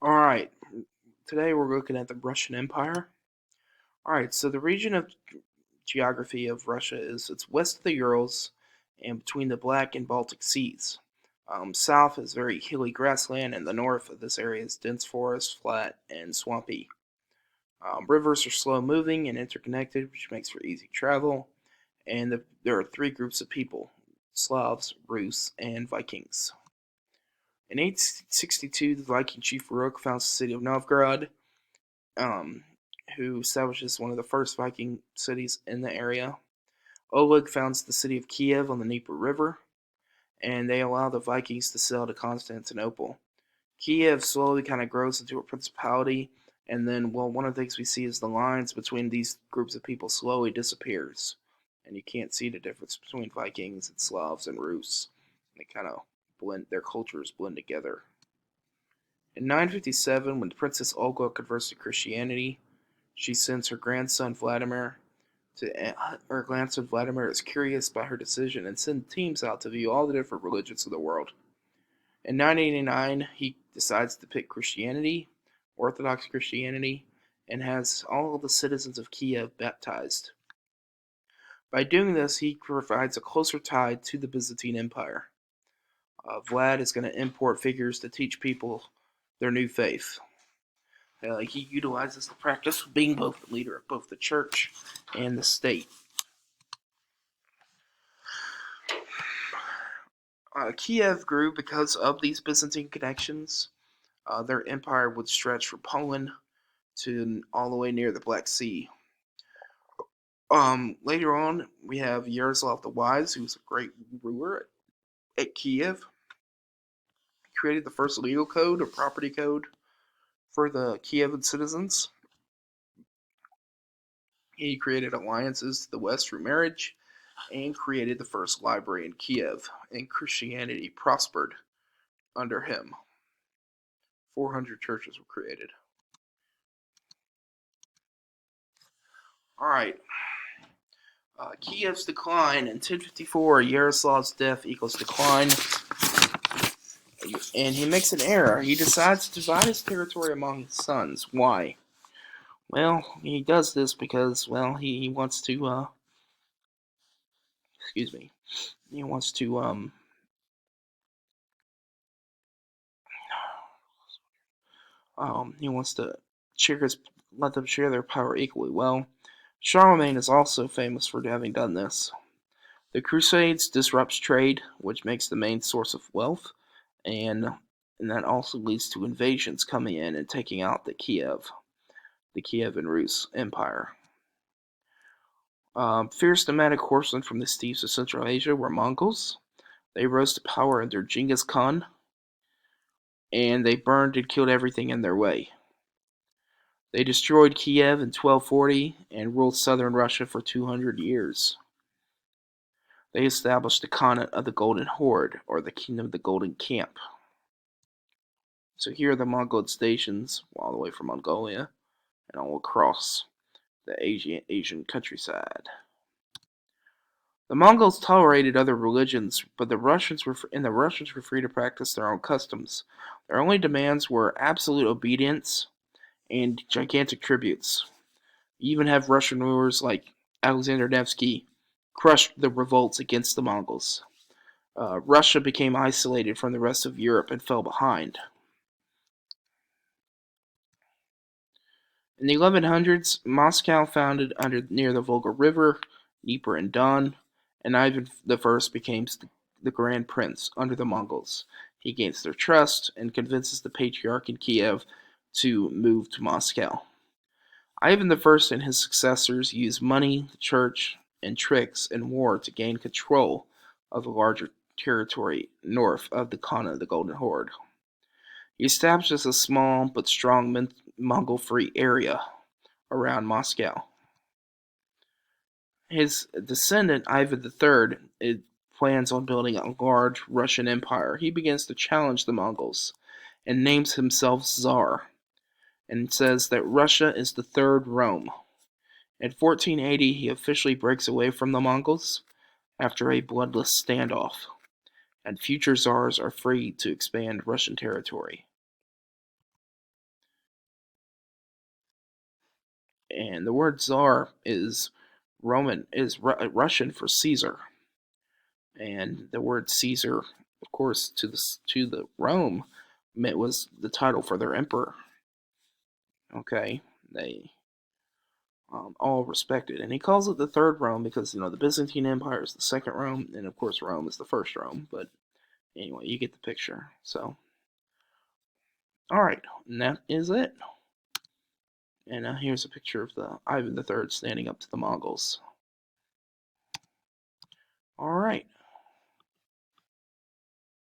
Alright, today we're looking at the Russian Empire. Alright, so the region of geography of Russia is it's west of the Urals and between the Black and Baltic Seas. South is very hilly grassland, and the north of this area is dense forest, flat, and swampy. Rivers are slow moving and interconnected, which makes for easy travel. And there are three groups of people: Slavs, Rus, and Vikings. In 862, the Viking chief Ruk founds the city of Novgorod, um, who establishes one of the first Viking cities in the area. Oleg founds the city of Kiev on the Dnieper River, and they allow the Vikings to sail to Constantinople. Kiev slowly kind of grows into a principality, and then, well, one of the things we see is the lines between these groups of people slowly disappears, and you can't see the difference between Vikings and Slavs and Rus. They kind of blend, their cultures blend together. In 957, when Princess Olga converts to Christianity, she sends her grandson Vladimir her grandson Vladimir is curious by her decision and sends teams out to view all the different religions of the world. In 989, he decides to pick Christianity, Orthodox Christianity, and has all of the citizens of Kiev baptized. By doing this, he provides a closer tie to the Byzantine Empire. Vlad is going to import figures to teach people their new faith. He utilizes the practice of being both the leader of both the church and the state. Kiev grew because of these Byzantine connections. Their empire would stretch from Poland to all the way near the Black Sea. Later on, we have Yaroslav the Wise, who was a great ruler at Kiev. He created the first legal code or property code for the Kievan citizens. He created alliances to the west through marriage and created the first library in Kiev, and Christianity prospered under him. 400 churches were created. Alright. Kiev's decline in 1054, Yaroslav's death equals decline, and he makes an error. He decides to divide his territory among his sons. Why? Well, he does this because, well, he wants to, excuse me, he wants to, he wants to let them share their power equally. Well, Charlemagne is also famous for having done this. The Crusades disrupts trade, which makes the main source of wealth, and that also leads to invasions coming in and taking out the Kievan Rus Empire. Fierce nomadic horsemen from the steppes of Central Asia were Mongols. They rose to power under Genghis Khan, and they burned and killed everything in their way. They destroyed Kiev in 1240 and ruled southern Russia for 200 years. They established the Khanate of the Golden Horde, or the Kingdom of the Golden Camp. So here are the Mongol stations, all the way from Mongolia and all across the Asian countryside. The Mongols tolerated other religions, but the Russians were free to practice their own customs. Their only demands were absolute obedience and gigantic tributes. You even have Russian rulers like Alexander Nevsky crushed the revolts against the Mongols. Russia became isolated from the rest of Europe and fell behind. In the 1100s, Moscow founded near the Volga River, Dnieper and Don, and Ivan I became the Grand Prince under the Mongols. He gains their trust and convinces the Patriarch in Kiev to move to Moscow. Ivan I and his successors used money, the church, and tricks and war to gain control of the larger territory north of the Khanate of the Golden Horde. He establishes a small but strong Mongol-free area around Moscow. His descendant, Ivan III, plans on building a large Russian empire. He begins to challenge the Mongols and names himself Tsar, and says that Russia is the third Rome. In 1480, he officially breaks away from the Mongols after a bloodless standoff, and future Tsars are free to expand Russian territory. and the word Tsar is Russian for Caesar, and the word Caesar, of course, to the Rome, meant was the title for their emperor. Okay, they all respected, and he calls it the third Rome because the Byzantine Empire is the second Rome, and of course Rome is the first Rome. But anyway, you get the picture. So, all right, and that is it. And here's a picture of the Ivan III standing up to the Mongols. All right.